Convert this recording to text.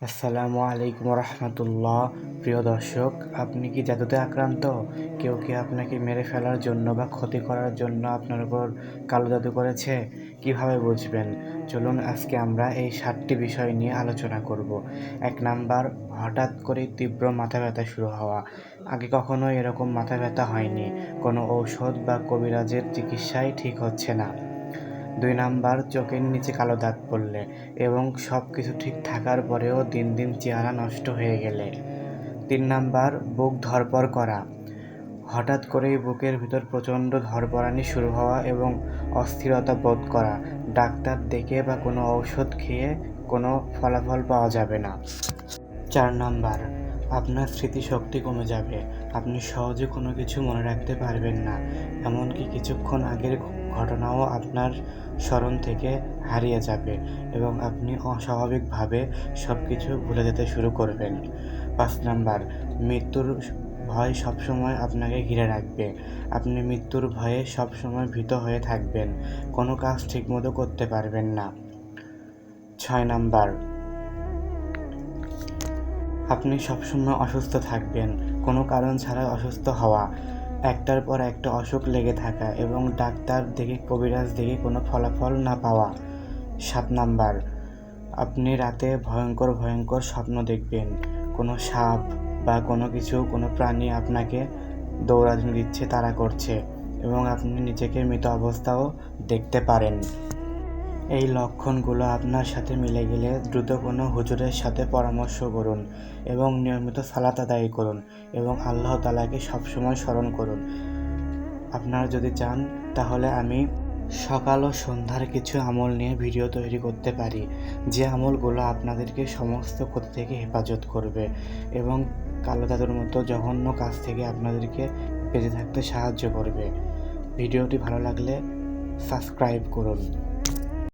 আসসালামু আলাইকুম রহমতুল্লাহ। প্রিয় দর্শক, আপনি কি জাদুতে আক্রান্ত? কেউ কি আপনাকে মেরে ফেলার জন্য বা ক্ষতি করার জন্য আপনার উপর কালো জাদু করেছে? কিভাবে বুঝবেন? চলুন আজকে আমরা এই 7টি বিষয় নিয়ে আলোচনা করব। 1 নাম্বার, হঠাৎ করে তীব্র মাথা ব্যথা শুরু হওয়া। আগে কখনো এরকম মাথা ব্যথা হয়নি, কোনো ঔষধ বা কবিরাজের চিকিৎসায় ঠিক হচ্ছে না। 2 নাম্বার, চোখের নিচে কালো দাগ পড়লে এবং সব কিছু ঠিক থাকার পরেও দিন দিন চেহারা নষ্ট হয়ে গেলে। 3 নাম্বার, বুক ধড়ফড় করা। হঠাৎ করেই বুকের ভিতর প্রচণ্ড ধড়ফড়ানি শুরু হওয়া এবং অস্থিরতা বোধ করা। ডাক্তার দেখে বা কোনো ঔষধ খেয়ে কোনো ফলাফল পাওয়া যাবে না। 4 নাম্বার, আপনার স্মৃতিশক্তি কমে যাবে। আপনি সহজে কোনো কিছু মনে রাখতে পারবেন না। এমনকি কিছুক্ষণ আগের ঘটনাও আপনার স্মরণ থেকে হারিয়ে যাবে এবং আপনি অস্বাভাবিকভাবে সব কিছু ভুলে যেতে শুরু করবেন। 5 নাম্বার, মৃত্যুর ভয় সবসময় আপনাকে ঘিরে রাখবে। আপনি মৃত্যুর ভয়ে সবসময় ভীত হয়ে থাকবেন। কোনো কাজ ঠিকমতো করতে পারবেন না। 6 নাম্বার, আপনি সবসময় অসুস্থ থাকবেন। কোনো কারণ ছাড়াই অসুস্থ হওয়া, একটার পর একটা অসুখ লেগে থাকা এবং ডাক্তার দেখে কবিরাজ দেখে কোনো ফলাফল না পাওয়া। 7 নাম্বার, আপনি রাতে ভয়ঙ্কর ভয়ঙ্কর স্বপ্ন দেখবেন। কোনো সাপ বা কোনো প্রাণী আপনাকে দৌড়ানি দিচ্ছে, তাড়া করছে এবং আপনি নিজেকে মৃত অবস্থাও দেখতে পারেন। এই লক্ষণগুলো আপনার সাথে মিলে গেলে দ্রুত কোনো হুজুরের সাথে পরামর্শ করুন এবং নিয়মিত সালাত আদায় করুন এবং আল্লাহ তাআলাকে সবসময় স্মরণ করুন। আপনারা যদি চান তাহলে আমি সকাল ও সন্ধ্যার কিছু আমল নিয়ে ভিডিও তৈরি করতে পারি, যে আমলগুলো আপনাদেরকে সমস্ত ক্ষতি থেকে হেফাজত করবে এবং কালো জাদুর মতো জঘন্য কাজ থেকে আপনাদেরকে বেঁচে থাকতে সাহায্য করবে। ভিডিওটি ভালো লাগলে সাবস্ক্রাইব করুন।